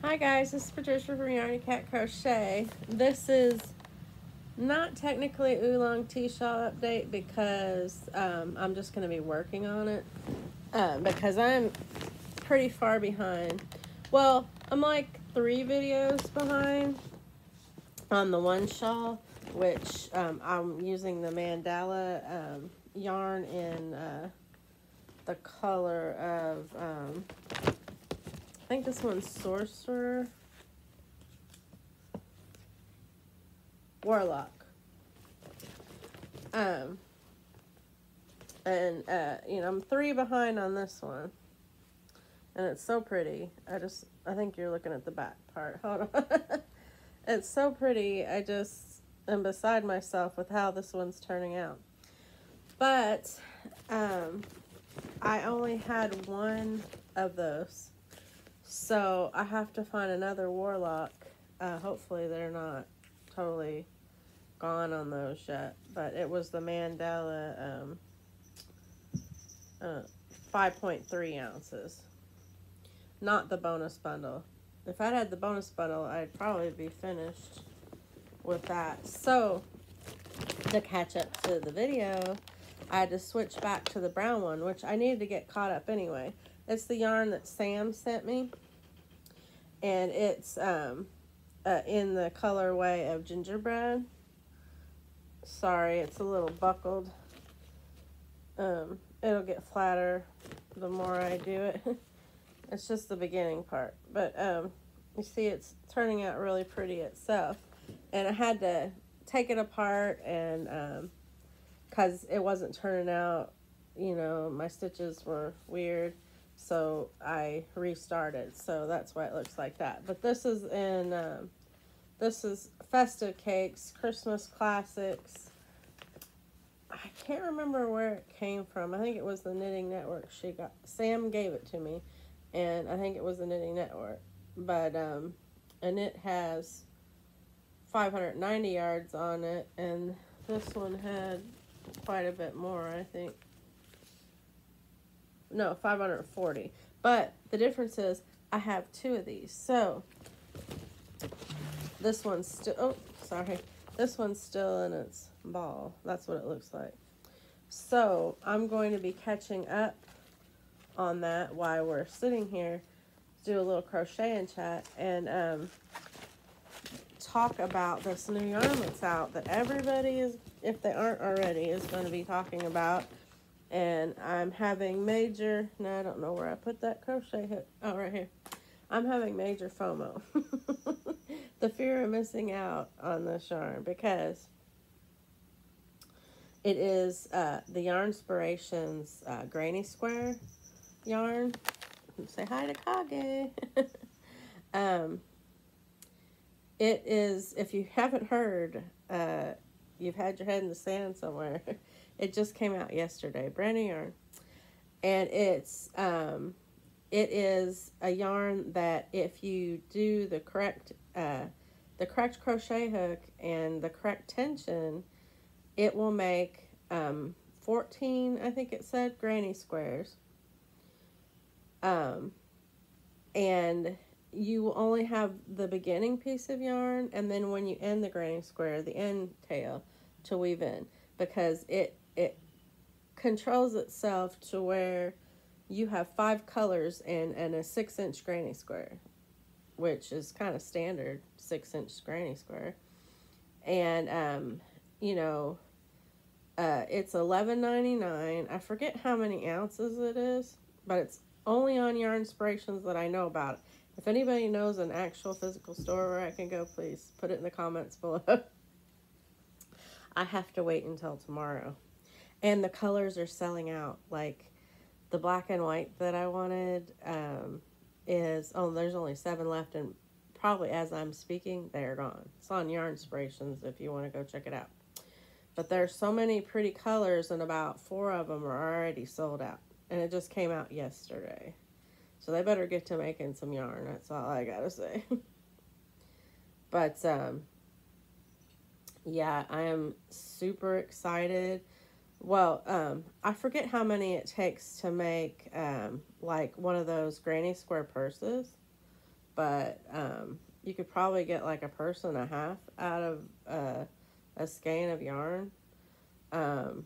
Hi guys, this is Patricia from Yarny Cat Crochet. This is not technically oolong shawl update because I'm just going to be working on it because I'm pretty far behind. Well, I'm like 3 videos behind on the one shawl, which I'm using the mandala yarn in the color of, I think this one's Sorcerer. Warlock. I'm 3 behind on this one. And it's so pretty. I think you're looking at the back part. Hold on. It's so pretty. I just am beside myself with how this one's turning out. But, I only had one of those. So I have to find another Warlock. Hopefully they're not totally gone on those yet, but it was the mandala 5.3 ounces, not the bonus bundle. If I'd had the bonus bundle, I'd probably be finished with that. So to catch up to the video, I had to switch back to the brown one, which I needed to get caught up anyway. It's the yarn that Sam sent me, and it's in the colorway of gingerbread. Sorry, it's a little buckled. It'll get flatter the more I do it. It's just the beginning part. But you see it's turning out really pretty itself. And I had to take it apart and because it wasn't turning out, my stitches were weird. So I restarted. So that's why it looks like that. But this is this is Festive Cakes, Christmas Classics. I can't remember where it came from. I think it was the Knitting Network. Sam gave it to me, and I think it was the Knitting Network. But and it has 590 yards on it, and this one had quite a bit more, I think. No, 540. But the difference is I have 2 of these. So this one's still, this one's still in its ball. That's what it looks like. So I'm going to be catching up on that while we're sitting here, do a little crochet and chat, and talk about this new yarn that's out that everybody is, if they aren't already, is going to be talking about. And I'm having major, no, I don't know where I put that crochet hook. Oh, right here. I'm having major FOMO. The fear of missing out on this yarn, because it is the Yarnspirations Granny Square yarn. Say hi to Kage. It is, if you haven't heard, you've had your head in the sand somewhere. It just came out yesterday, brand new yarn. And it is a yarn that if you do the correct crochet hook and the correct tension, it will make 14, I think it said, granny squares. And you will only have the beginning piece of yarn, and then when you end the granny square, the end tail to weave in, because it controls itself to where you have 5 colors and a 6-inch granny square, which is kind of standard 6-inch granny square. And it's $11.99. I forget how many ounces it is, but it's only on Yarnspirations that I know about. If anybody knows an actual physical store where I can go, please put it in the comments below. I have to wait until tomorrow. And the colors are selling out. Like the black and white that I wanted there's only 7 left, and probably as I'm speaking, they're gone. It's on Yarnspirations if you want to go check it out. But there's so many pretty colors, and about 4 of them are already sold out. And it just came out yesterday. So they better get to making some yarn. That's all I gotta say. But, yeah, I am super excited. Well, I forget how many it takes to make, like one of those granny square purses. but you could probably get like a purse and a half out of a skein of yarn. Um,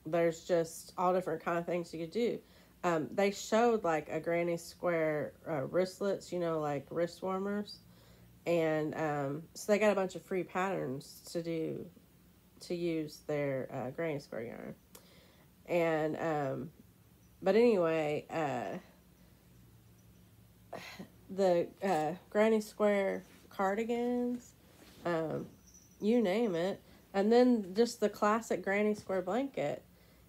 there's just all different kind of things you could do. They showed like a granny square wristlets, you know, like wrist warmers, and so they got a bunch of free patterns to use their granny square yarn. And but anyway, the granny square cardigans, you name it, and then just the classic granny square blanket.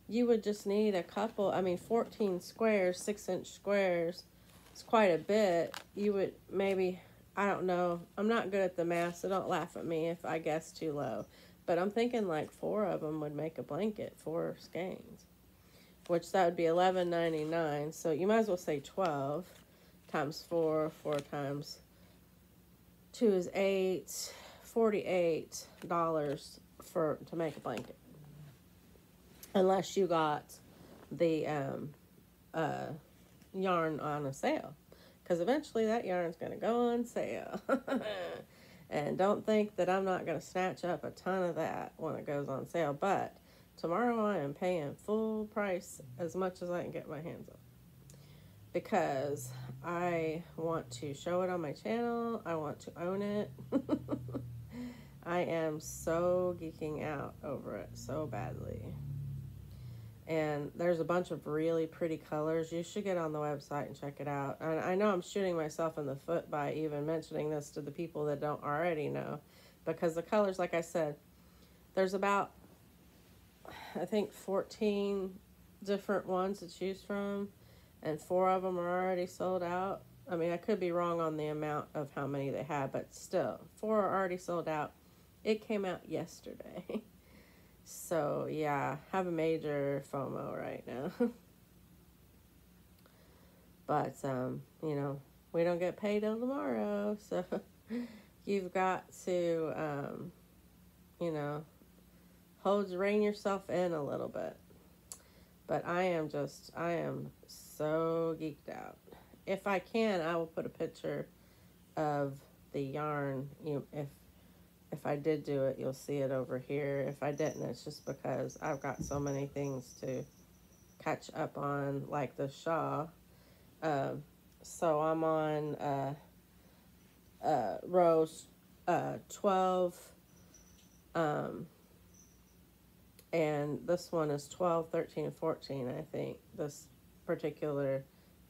You would just need a couple, 14 squares, 6-inch squares. It's quite a bit. You would maybe, I don't know, I'm not good at the math, so don't laugh at me if I guess too low. But I'm thinking like 4 of them would make a blanket, 4 skeins, which that would be $11.99. So you might as well say 12 times 4, 4 times 2 is 8, $48 to make a blanket. Unless you got the yarn on a sale, because eventually that yarn's going to go on sale. And don't think that I'm not going to snatch up a ton of that when it goes on sale. But tomorrow I am paying full price, as much as I can get my hands on, because I want to show it on my channel. I want to own it. I am so geeking out over it so badly. And there's a bunch of really pretty colors. You should get on the website and check it out. And I know I'm shooting myself in the foot by even mentioning this to the people that don't already know, because the colors, like I said, there's about, I think, 14 different ones to choose from, and 4 of them are already sold out. I mean, I could be wrong on the amount of how many they have, but still, 4 are already sold out. It came out yesterday. So, yeah, have a major FOMO right now. But, you know, we don't get paid till tomorrow. So, you've got to, you know, rein yourself in a little bit. But I am so geeked out. If I can, I will put a picture of the yarn. If I did do it, you'll see it over here. If I didn't, it's just because I've got so many things to catch up on, like the shawl. So I'm on rows 12, and this one is 12, 13, and 14, I think, this particular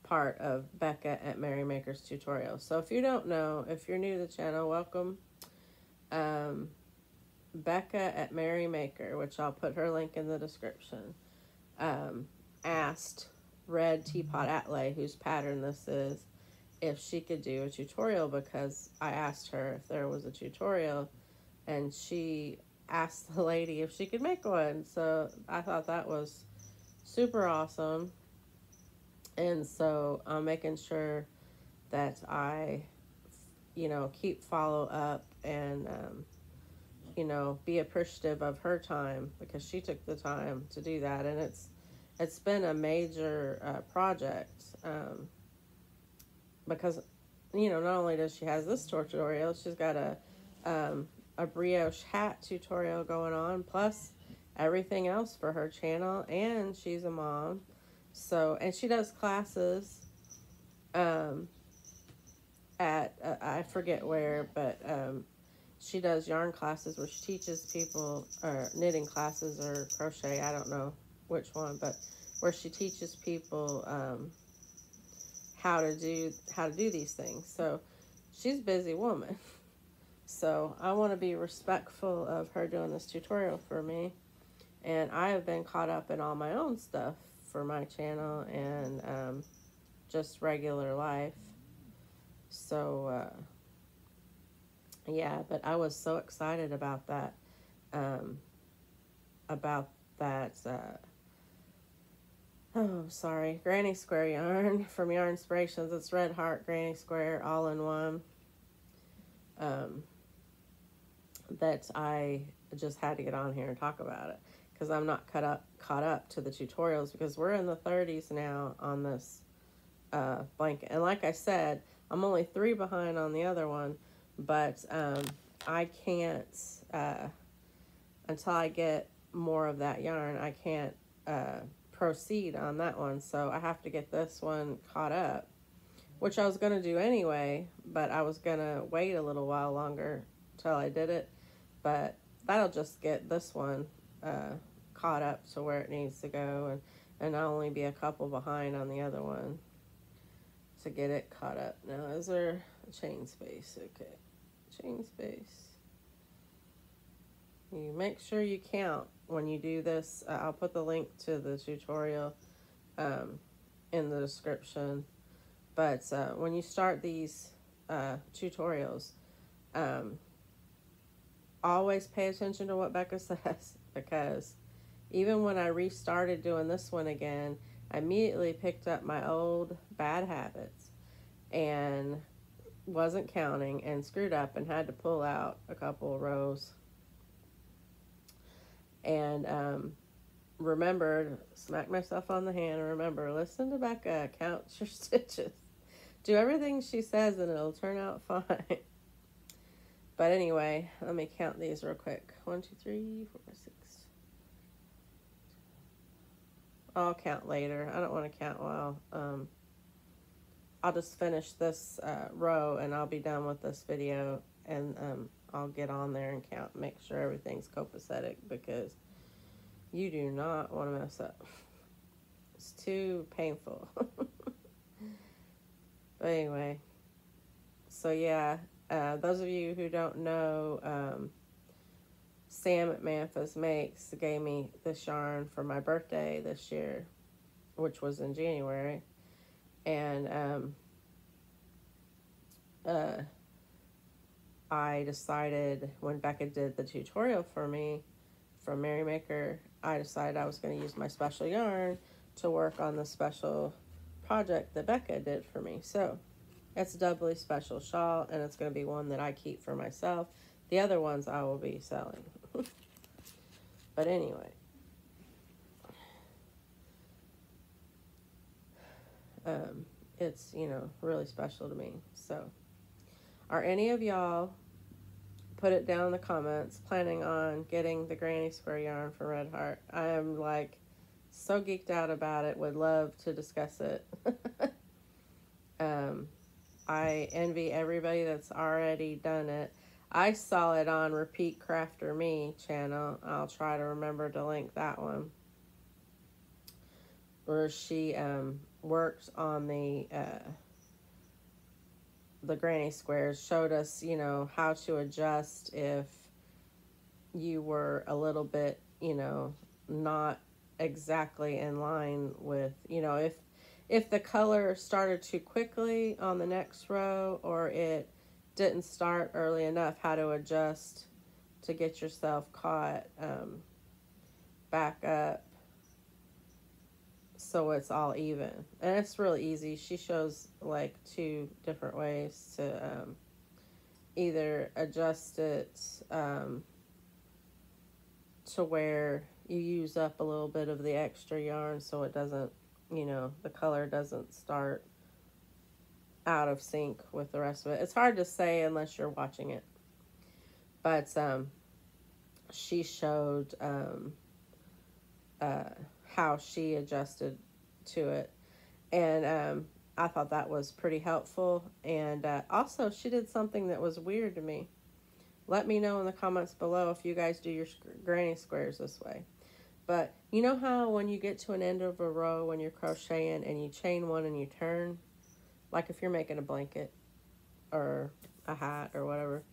part of Bekah at Merrymaker's tutorial. So if you don't know, if you're new to the channel, welcome. Bekah at Merrymaker, which I'll put her link in the description, asked Red Teapot Atlay, whose pattern this is, if she could do a tutorial, because I asked her if there was a tutorial, and she asked the lady if she could make one. So I thought that was super awesome. And so I'm making sure that I, you know, keep follow up and, you know, be appreciative of her time, because she took the time to do that. And it's been a major project, because, you know, not only does she has this tutorial, she's got a brioche hat tutorial going on, plus everything else for her channel, and she's a mom. So, and she does classes at, I forget where, but she does yarn classes where she teaches people, or knitting classes or crochet, I don't know which one, but where she teaches people how to do these things. So she's a busy woman. So I want to be respectful of her doing this tutorial for me. And I have been caught up in all my own stuff for my channel and just regular life. So, yeah, but I was so excited about that, Granny Square yarn from Yarn Inspirations. It's Red Heart Granny Square all in one. That I just had to get on here and talk about it, because I'm not caught up to the tutorials, because we're in the 30s now on this blanket. And like I said, I'm only 3 behind on the other one, but I can't, until I get more of that yarn, I can't proceed on that one. So I have to get this one caught up, which I was going to do anyway, but I was going to wait a little while longer till I did it. But that'll just get this one caught up to where it needs to go, and I'll only be a couple behind on the other one to get it caught up. Now, is there a chain space? Okay, chain space. You make sure you count when you do this. I'll put the link to the tutorial in the description. But when you start these tutorials, always pay attention to what Bekah says, because even when I restarted doing this one again, I immediately picked up my old bad habits and wasn't counting and screwed up and had to pull out a couple of rows. And remembered, smack myself on the hand and remember, listen to Bekah, count your stitches. Do everything she says and it'll turn out fine. But anyway, let me count these real quick. 1, 2, 3, 4, 6. I'll count later. I don't want to count while. I'll just finish this row and I'll be done with this video, and I'll get on there and count, make sure everything's copacetic, because you do not want to mess up. It's too painful. But anyway, so yeah, those of you who don't know, Sam at Memphis Makes gave me this yarn for my birthday this year, which was in January. And I decided, when Bekah did the tutorial for me from Merrymaker, I decided I was going to use my special yarn to work on the special project that Bekah did for me. So it's a doubly special shawl, and it's going to be one that I keep for myself. The other ones I will be selling. But anyway, it's, you know, really special to me. So are any of y'all, put it down in the comments, planning on getting the granny square yarn for Red Heart? I am like so geeked out about it, would love to discuss it. I envy everybody that's already done it. I saw it on Repeat Crafter Me channel. I'll try to remember to link that one, where she worked on the granny squares, showed us, you know, how to adjust if you were a little bit, you know, not exactly in line with, you know, if the color started too quickly on the next row, or it didn't start early enough, how to adjust to get yourself caught back up so it's all even. And it's really easy. She shows like 2 different ways to either adjust it to where you use up a little bit of the extra yarn so it doesn't, you know, the color doesn't start out of sync with the rest of it. It's hard to say unless you're watching it. But she showed how she adjusted to it. And I thought that was pretty helpful. And also, she did something that was weird to me. Let me know in the comments below if you guys do your granny squares this way. But you know how when you get to an end of a row when you're crocheting and you chain one and you turn? Like if you're making a blanket or a hat or whatever.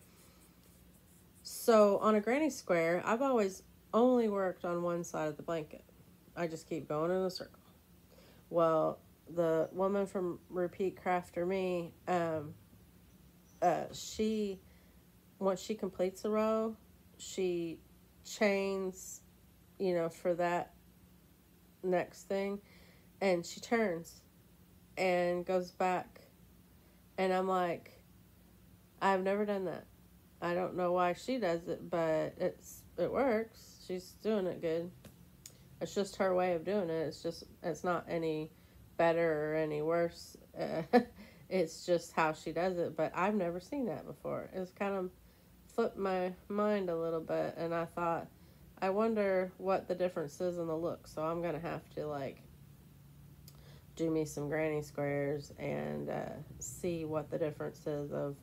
So on a granny square, I've always only worked on one side of the blanket. I just keep going in a circle. Well, the woman from Repeat Crafter Me, she, once she completes the row, she chains, you know, for that next thing, and she turns and goes back. And I'm like, I've never done that. I don't know why she does it, but it works. She's doing it good. It's just her way of doing it. It's not any better or any worse. it's just how she does it. But I've never seen that before. It's kind of flipped my mind a little bit, and I thought, I wonder what the difference is in the look. So I'm gonna have to like do me some granny squares and see what the difference is of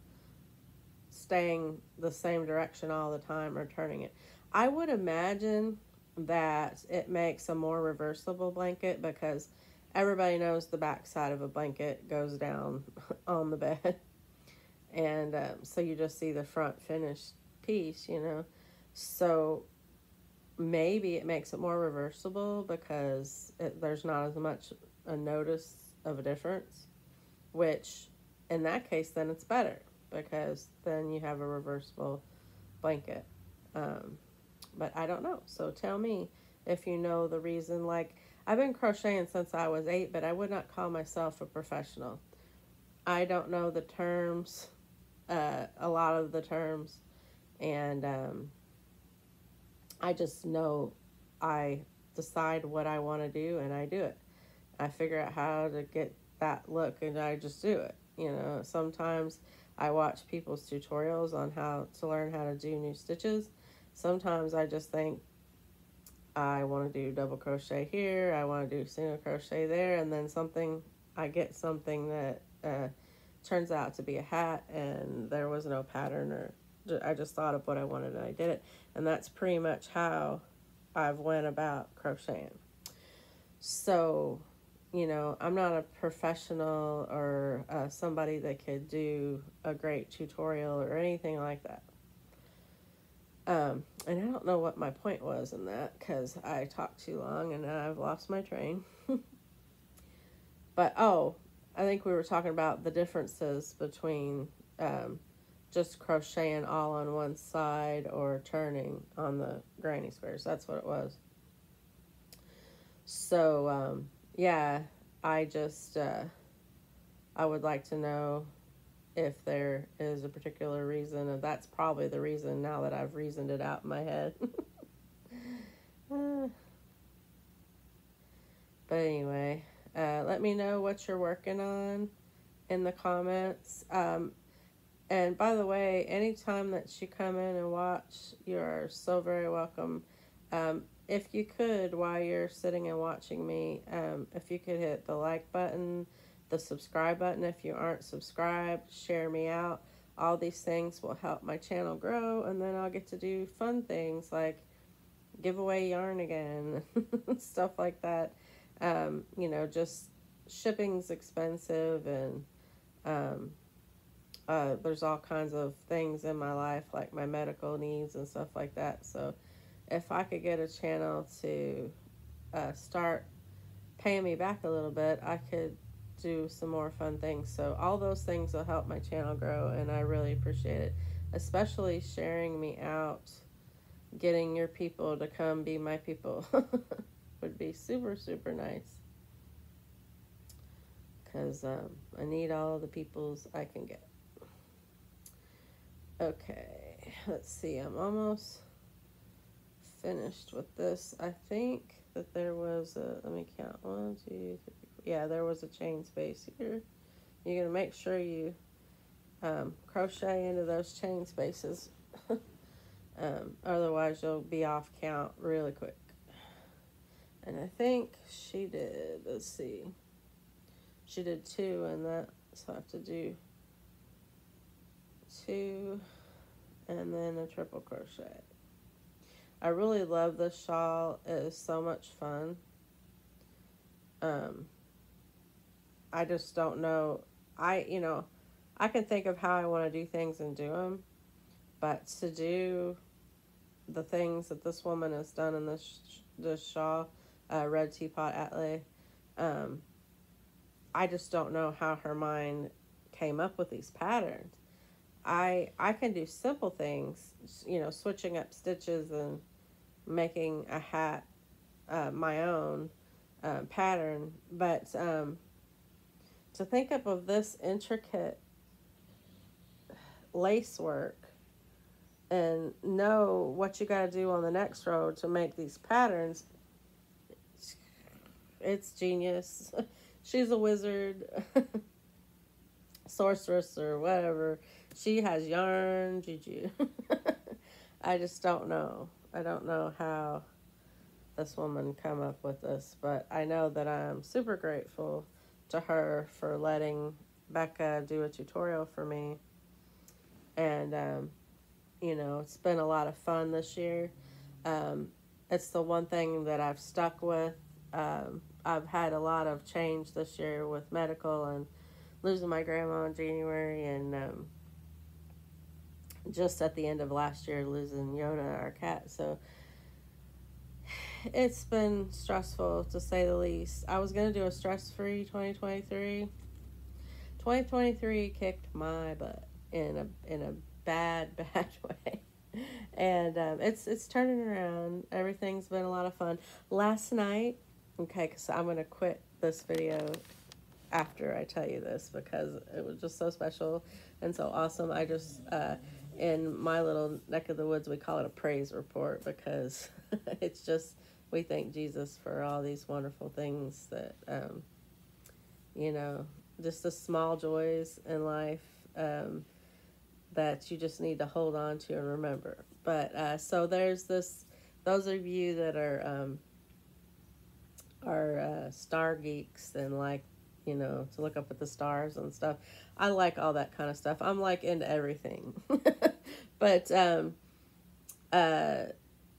staying the same direction all the time or turning it. I would imagine that it makes a more reversible blanket because everybody knows the back side of a blanket goes down on the bed. And so you just see the front finished piece, you know. So maybe it makes it more reversible because there's not as much a notice of a difference, which in that case then it's better because then you have a reversible blanket. But I don't know. So tell me if you know the reason. Like, I've been crocheting since I was 8, but I would not call myself a professional. I don't know the terms, a lot of the terms, and I just know I decide what I want to do and I do it. I figure out how to get that look and I just do it. You know, sometimes I watch people's tutorials on how to learn how to do new stitches. Sometimes I just think I want to do double crochet here, I want to do single crochet there, and then I get something that turns out to be a hat and there was no pattern, or I just thought of what I wanted and I did it. And that's pretty much how I've went about crocheting. So, you know, I'm not a professional or somebody that could do a great tutorial or anything like that. And I don't know what my point was in that because I talked too long and I've lost my train. But, I think we were talking about the differences between just crocheting all on one side or turning on the granny squares. That's what it was. So, yeah, I just, I would like to know if there is a particular reason, and that's probably the reason now that I've reasoned it out in my head. But anyway, let me know what you're working on in the comments. And by the way, anytime that you come in and watch, you're so very welcome. If you could, while you're sitting and watching me, if you could hit the like button, the subscribe button if you aren't subscribed, share me out. All these things will help my channel grow, and then I'll get to do fun things like give away yarn again, stuff like that. You know, just shipping's expensive, and there's all kinds of things in my life, like my medical needs and stuff like that. So if I could get a channel to start paying me back a little bit, I could do some more fun things. So all those things will help my channel grow, and I really appreciate it, especially sharing me out, getting your people to come be my people would be super, super nice, because I need all the peoples I can get. Okay, let's see, I'm almost finished with this. I think that there was let me count, 1, 2, 3, 4. Yeah, there was a chain space here. You're going to make sure you crochet into those chain spaces. Otherwise you'll be off count really quick. And I think she did, let's see, she did 2 in that, so I have to do 2 and then a triple crochet. I really love this shawl. It is so much fun. I just don't know. I can think of how I want to do things and do them, but to do the things that this woman has done in this shawl, Red Teapot Atelier, I just don't know how her mind came up with these patterns. I can do simple things, you know, switching up stitches and making a hat my own pattern, but to think up of this intricate lace work and know what you got to do on the next row to make these patterns, it's genius. She's a wizard. sorceress or whatever. She has yarn juju. I just don't know. I don't know how this woman come up with this, but I know that I'm super grateful to her for letting Bekah do a tutorial for me. And, you know, it's been a lot of fun this year. It's the one thing that I've stuck with. I've had a lot of change this year with medical and losing my grandma in January, and just at the end of last year losing Yona, our cat. So it's been stressful, to say the least. I was going to do a stress-free 2023. 2023 kicked my butt in a bad way. And it's turning around. Everything's been a lot of fun. Last night, okay, because I'm going to quit this video after I tell you this, because it was just so special and so awesome. I just, in my little neck of the woods, we call it a praise report, because it's just, we thank Jesus for all these wonderful things that, you know, just the small joys in life that you just need to hold on to and remember. But so there's this, those of you that are star geeks and like, you know, to look up at the stars and stuff. I like all that kind of stuff. I'm like into everything. But I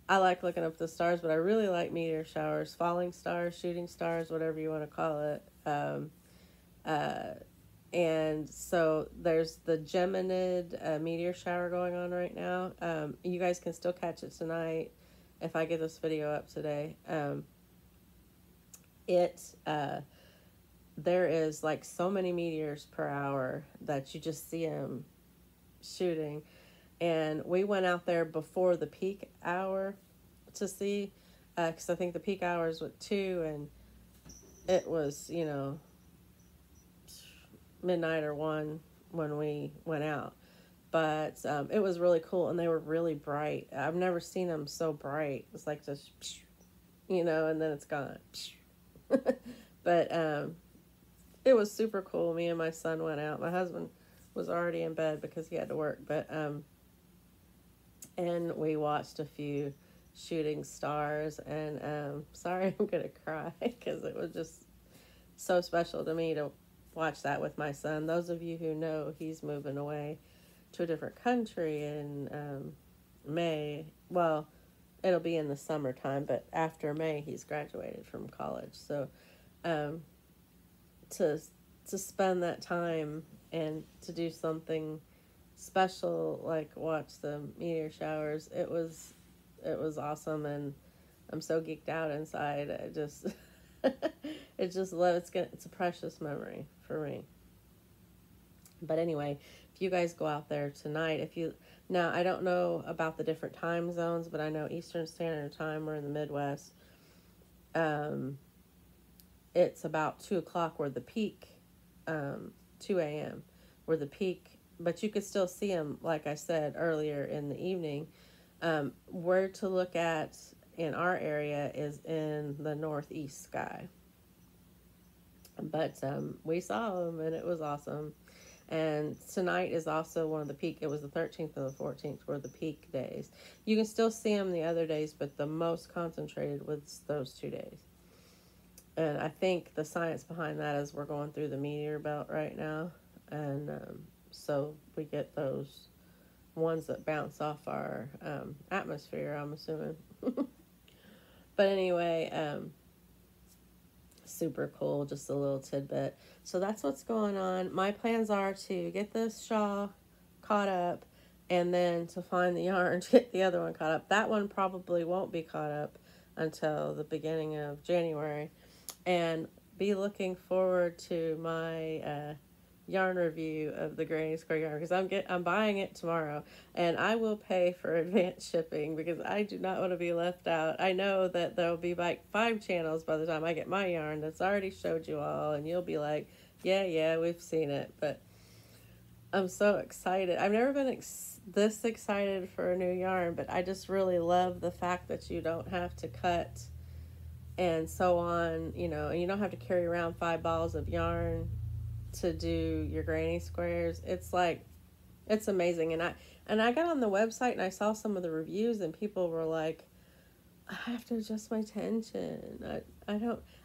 like looking up at the stars, but I really like meteor showers, falling stars, shooting stars, whatever you want to call it. And so there's the Geminid meteor shower going on right now. You guys can still catch it tonight if I get this video up today. There is like so many meteors per hour that you just see them shooting. And we went out there before the peak hour to see, because I think the peak hour is at 2, and it was, you know, midnight or 1 when we went out. But it was really cool, and they were really bright. I've never seen them so bright. It's like just, you know, and then it's gone. But it was super cool. Me and my son went out. My husband was already in bed because he had to work, but and we watched a few shooting stars, and sorry, I'm gonna cry because it was just so special to me to watch that with my son. Those of you who know, he's moving away to a different country in May. Well, it'll be in the summertime, but after May he's graduated from college. So to spend that time and to do something special like watch the meteor showers, it was awesome, and I'm so geeked out inside. I just it's a precious memory for me. But anyway, if you guys go out there tonight, now I don't know about the different time zones, but I know Eastern Standard Time, we're in the Midwest. It's about 2 o'clock where the peak, 2 a.m. where the peak, but you could still see them, like I said earlier, in the evening. Where to look at in our area is in the northeast sky. But we saw them, and it was awesome. And tonight is also one of the peak. It was the 13th and the 14th were the peak days. You can still see them the other days, but the most concentrated was those 2 days. And I think the science behind that is we're going through the meteor belt right now. And so we get those ones that bounce off our atmosphere, I'm assuming. But anyway, super cool, just a little tidbit. So that's what's going on. My plans are to get this shawl caught up, and then to find the yarn to get the other one caught up. That one probably won't be caught up until the beginning of January. And be looking forward to my yarn review of the Granny Square yarn, because I'm buying it tomorrow, and I will pay for advance shipping because I do not want to be left out. I know that there'll be like 5 channels by the time I get my yarn that's already showed you all, and you'll be like, yeah, we've seen it. But I'm so excited. I've never been this excited for a new yarn, but I just really love the fact that you don't have to cut and sew on, you know, and you don't have to carry around 5 balls of yarn to do your granny squares. It's like, it's amazing. And I got on the website and I saw some of the reviews and people were like, I have to adjust my tension.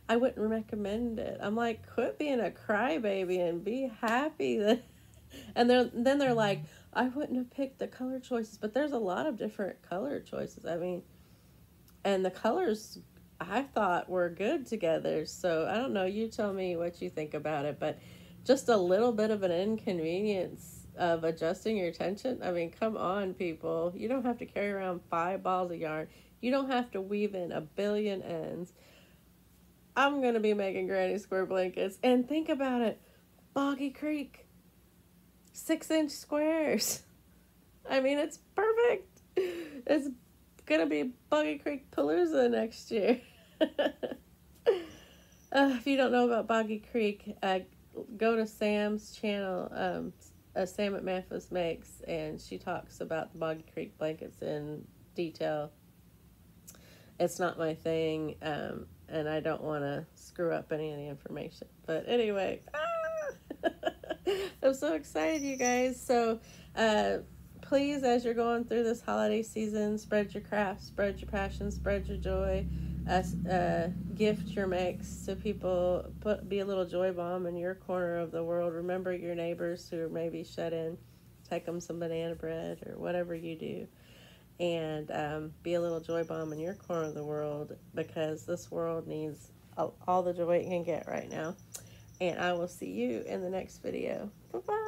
I wouldn't recommend it. I'm like, quit being a crybaby and be happy that. And then they're like, I wouldn't have picked the color choices, but there's a lot of different color choices. I mean, and the colors I thought were good together. So I don't know. You tell me what you think about it, but just a little bit of an inconvenience of adjusting your tension. I mean, come on, people. You don't have to carry around 5 balls of yarn. You don't have to weave in a billion ends. I'm going to be making granny square blankets. And think about it. Boggy Creek. 6-inch squares. I mean, it's perfect. It's going to be Boggy Creek Palooza next year. If you don't know about Boggy Creek, go to Sam's channel, Sam at Memphis Makes, and she talks about the Boggy Creek blankets in detail. It's not my thing, and I don't want to screw up any of the information. But anyway, I'm so excited, you guys. So please, as you're going through this holiday season, spread your craft, spread your passion, spread your joy, gift your makes to people. Be a little joy bomb in your corner of the world. Remember your neighbors who are maybe shut in. Take them some banana bread or whatever you do. And be a little joy bomb in your corner of the world, because this world needs all the joy it can get right now. And I will see you in the next video. Bye-bye.